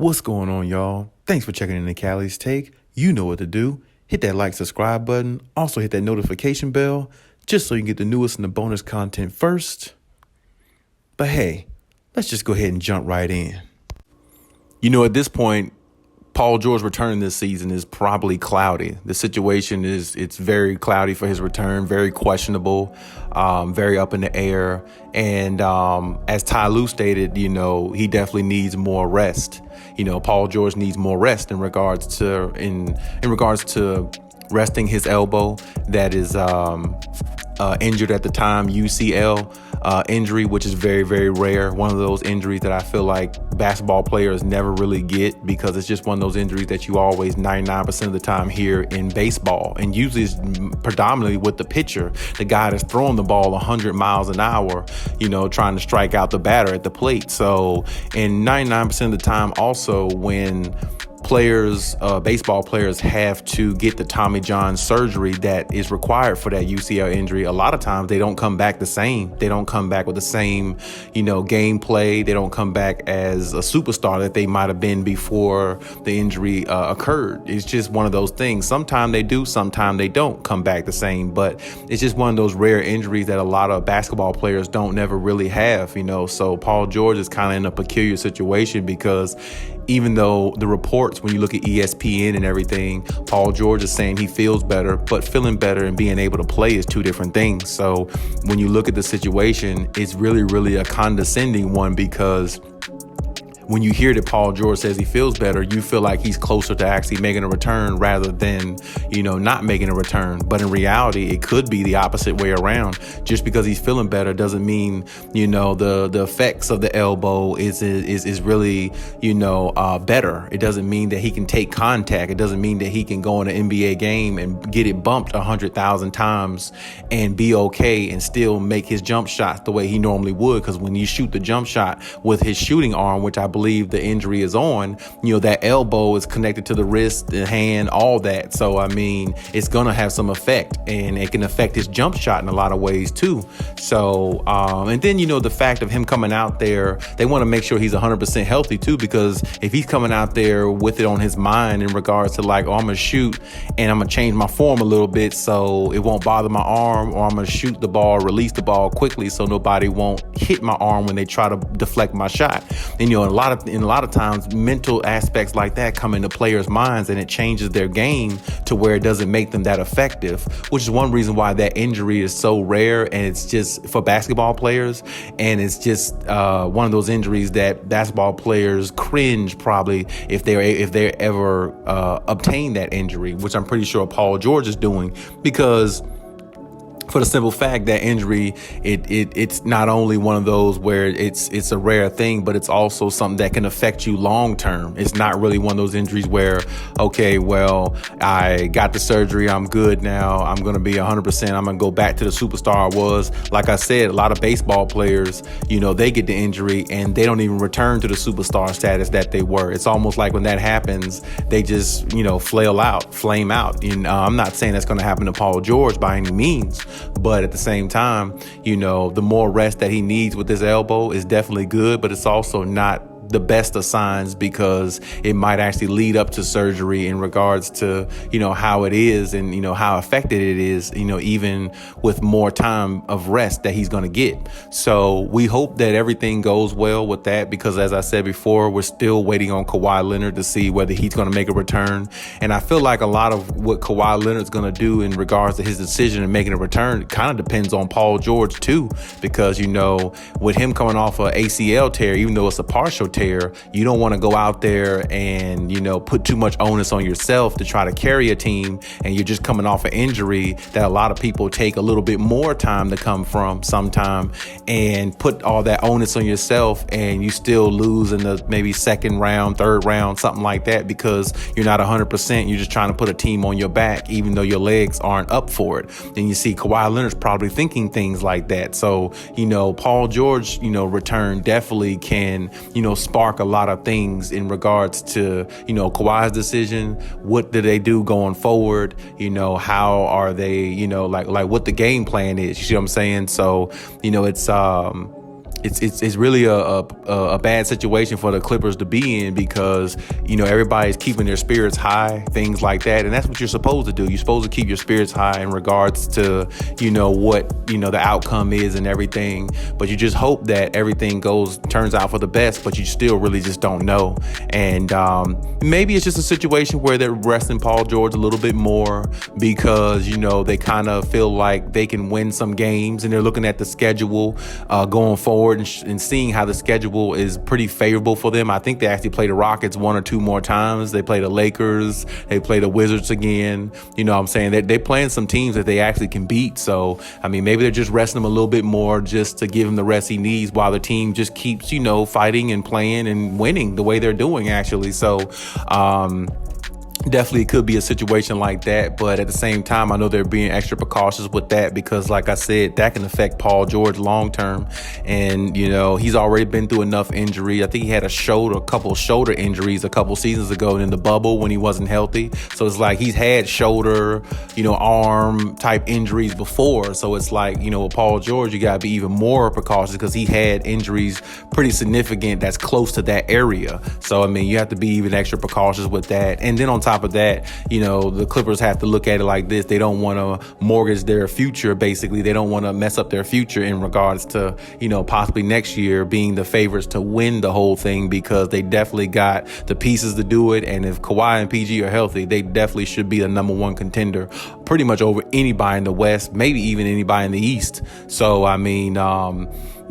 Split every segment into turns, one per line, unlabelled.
What's going on, y'all? Thanks for checking in the Khaliis Take. You know what to do. Hit that like, subscribe button. Also hit that notification bell just so you can get the newest and the bonus content first. But hey, let's just go ahead and jump right in. At this point, Paul George returning this season is probably cloudy. The situation it's very cloudy for his return, very questionable, very up in the air. And as Ty Lue stated, he definitely needs more rest. Paul George needs more rest in regards to resting his elbow that is injured at the time, UCL injury, which is very, very rare. One of those injuries that I feel like basketball players never really get because it's just one of those injuries that you always 99% of the time hear in baseball. And usually it's predominantly with the pitcher, the guy that's throwing the ball 100 miles an hour, trying to strike out the batter at the plate. So, and 99% of the time also when baseball players have to get the Tommy John surgery that is required for that UCL injury. A lot of times they don't come back the same. They don't come back with the same, gameplay. They don't come back as a superstar that they might have been before the injury occurred. It's just one of those things. Sometimes they do, sometimes they don't come back the same, but it's just one of those rare injuries that a lot of basketball players don't never really have, So Paul George is kind of in a peculiar situation because even though the reports, when you look at ESPN and everything, Paul George is saying he feels better, but feeling better and being able to play is two different things. So when you look at the situation, it's really, really a condescending one because when you hear that Paul George says he feels better, you feel like he's closer to actually making a return rather than, not making a return. But in reality, it could be the opposite way around. Just because he's feeling better doesn't mean, the effects of the elbow is really, better. It doesn't mean that he can take contact. It doesn't mean that he can go in an NBA game and get it bumped 100,000 times and be okay and still make his jump shots the way he normally would. Because when you shoot the jump shot with his shooting arm, which I believe the injury is on, that elbow is connected to the wrist, the hand, all that. So, it's going to have some effect and it can affect his jump shot in a lot of ways too. So, and then, the fact of him coming out there, they want to make sure he's 100% healthy too, because if he's coming out there with it on his mind in regards to like, I'm going to shoot and I'm going to change my form a little bit so it won't bother my arm, or I'm going to shoot the ball, release the ball quickly so nobody won't hit my arm when they try to deflect my shot. And, a lot of times mental aspects like that come into players' minds and it changes their game to where it doesn't make them that effective, which is one reason why that injury is so rare. And it's just for basketball players. And it's just one of those injuries that basketball players cringe probably if they ever obtain that injury, which I'm pretty sure Paul George is doing, because for the simple fact that injury, it's not only one of those where it's a rare thing, but it's also something that can affect you long term. It's not really one of those injuries where, okay, well, I got the surgery, I'm good now, I'm going to be 100%, I'm going to go back to the superstar I was. Like I said, a lot of baseball players, they get the injury and they don't even return to the superstar status that they were. It's almost like when that happens, they just, flame out. I'm not saying that's going to happen to Paul George by any means. But at the same time, the more rest that he needs with his elbow is definitely good, but it's also not the best of signs because it might actually lead up to surgery in regards to, how it is and, how affected it is, even with more time of rest that he's going to get. So we hope that everything goes well with that because, as I said before, we're still waiting on Kawhi Leonard to see whether he's going to make a return. And I feel like a lot of what Kawhi Leonard's going to do in regards to his decision in making a return kind of depends on Paul George too, because, with him coming off a ACL tear, even though it's a partial tear, you don't want to go out there and, put too much onus on yourself to try to carry a team. And you're just coming off an injury that a lot of people take a little bit more time to come from sometime and put all that onus on yourself. And you still lose in the maybe second round, third round, something like that, because you're not 100%. You're just trying to put a team on your back, even though your legs aren't up for it. Then you see Kawhi Leonard's probably thinking things like that. So, Paul George, return definitely can, spark a lot of things in regards to, Kawhi's decision. What do they do going forward? How are they, like what the game plan is, you see what I'm saying? So, it's it's really a bad situation for the Clippers to be in, because everybody's keeping their spirits high, things like that, and that's what you're supposed to do. You're supposed to keep your spirits high in regards to what the outcome is and everything. But you just hope that everything turns out for the best. But you still really just don't know. And maybe it's just a situation where they're resting Paul George a little bit more because they kind of feel like they can win some games, and they're looking at the schedule going forward and seeing how the schedule is pretty favorable for them. I think they actually play the Rockets one or two more times. They play the Lakers. They play the Wizards again. I'm saying they're playing some teams that they actually can beat. So, maybe they're just resting him a little bit more just to give him the rest he needs while the team just keeps, fighting and playing and winning the way they're doing, actually. So, definitely could be a situation like that, but at the same time, I know they're being extra precautious with that because, like I said, that can affect Paul George long term. And he's already been through enough injury. I think he had a couple shoulder injuries a couple seasons ago in the bubble when he wasn't healthy. So it's like he's had shoulder, arm type injuries before. So it's like, with Paul George, you got to be even more precautious because he had injuries pretty significant that's close to that area. So you have to be even extra precautious with that. And then on top of that, the Clippers have to look at it like this. They don't want to mortgage their future, basically. They don't want to mess up their future in regards to, possibly next year being the favorites to win the whole thing, because they definitely got the pieces to do it. And if Kawhi and PG are healthy, they definitely should be the number one contender pretty much over anybody in the West, maybe even anybody in the East. So,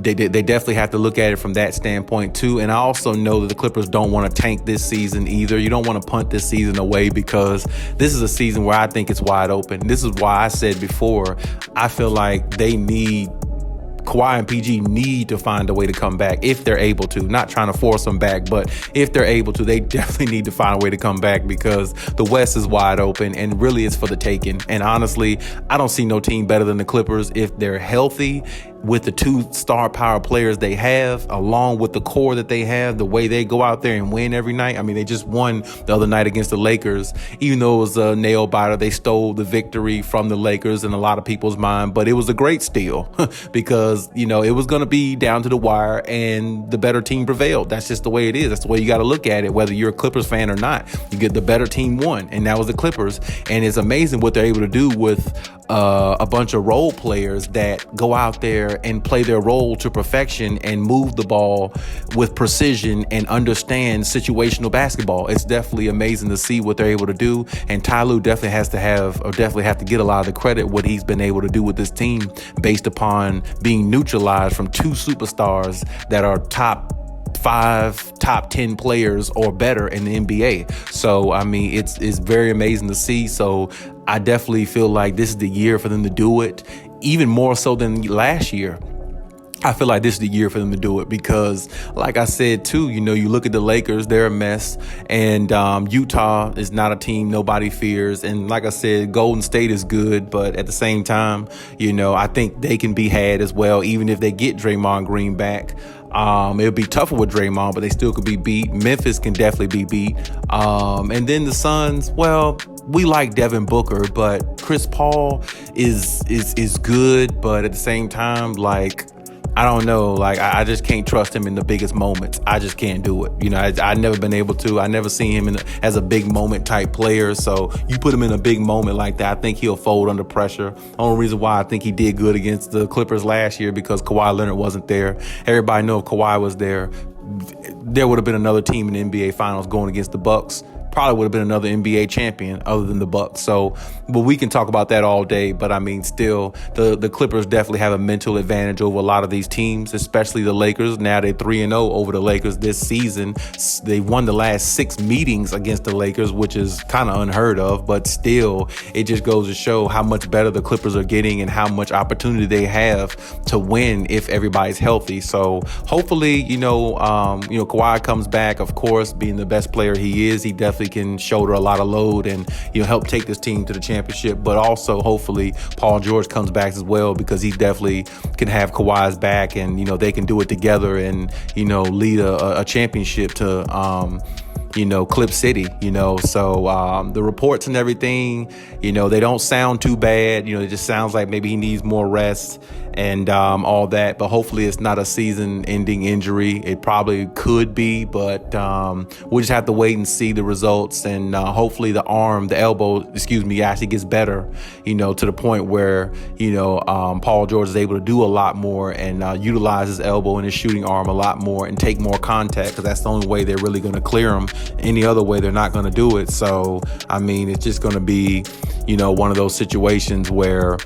they definitely have to look at it from that standpoint too. And I also know that the Clippers don't want to tank this season either. You don't want to punt this season away, because this is a season where I think it's wide open. This is why I said before, I feel like Kawhi and PG need to find a way to come back if they're able to. Not trying to force them back, but if they're able to, they definitely need to find a way to come back, because the West is wide open and really it's for the taking. And honestly, I don't see no team better than the Clippers if they're healthy, with the two star power players they have, along with the core that they have, the way they go out there and win every night. They just won the other night against the Lakers. Even though it was a nail biter, they stole the victory from the Lakers in a lot of people's mind, but it was a great steal because, it was going to be down to the wire and the better team prevailed. That's just the way it is. That's the way you got to look at it, whether you're a Clippers fan or not. You get the better team won, and that was the Clippers. And it's amazing what they're able to do with a bunch of role players that go out there and play their role to perfection and move the ball with precision and understand situational basketball. It's definitely amazing to see what they're able to do. And Ty Lue definitely have to get a lot of the credit what he's been able to do with this team, based upon being neutralized from two superstars that are top 5, top 10 players or better in the NBA. So, it's very amazing to see. So I definitely feel like this is the year for them to do it, even more so than last year. I feel like this is the year for them to do it because, like I said, too, you look at the Lakers, they're a mess. And Utah is not a team nobody fears. And like I said, Golden State is good. But at the same time, I think they can be had as well, even if they get Draymond Green back. It'll be tougher with Draymond, but they still could be beat. Memphis can definitely be beat. And then the Suns, well, we like Devin Booker, but Chris Paul is good. But at the same time, I don't know. I just can't trust him in the biggest moments. I just can't do it. I've never been able to. I never seen him as a big moment type player. So you put him in a big moment like that, I think he'll fold under pressure. Only reason why I think he did good against the Clippers last year because Kawhi Leonard wasn't there. Everybody know if Kawhi was there, there would have been another team in the NBA Finals going against the Bucks. Probably would have been another NBA champion other than the Bucks. So, but we can talk about that all day. But still, the Clippers definitely have a mental advantage over a lot of these teams, especially the Lakers. Now they're 3-0 over the Lakers this season. They won the last 6 meetings against the Lakers, which is kind of unheard of. But still, it just goes to show how much better the Clippers are getting and how much opportunity they have to win if everybody's healthy. So hopefully, Kawhi comes back. Of course, being the best player he is, he definitely can shoulder a lot of load and help take this team to the championship. But also hopefully Paul George comes back as well, because he definitely can have Kawhi's back and they can do it together and lead a championship to Clip City. So the reports and everything, they don't sound too bad. It just sounds like maybe he needs more rest and all that. But hopefully it's not a season-ending injury. It probably could be, but we'll just have to wait and see the results. And hopefully the elbow, actually gets better, to the point where, Paul George is able to do a lot more and utilize his elbow and his shooting arm a lot more and take more contact, because that's the only way they're really going to clear him. Any other way, they're not going to do it. So, it's just going to be, one of those situations where,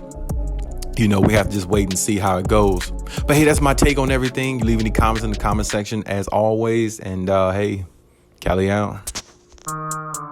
we have to just wait and see how it goes. But hey, that's my take on everything. You leave any comments in the comment section as always. And hey, Khaliis out.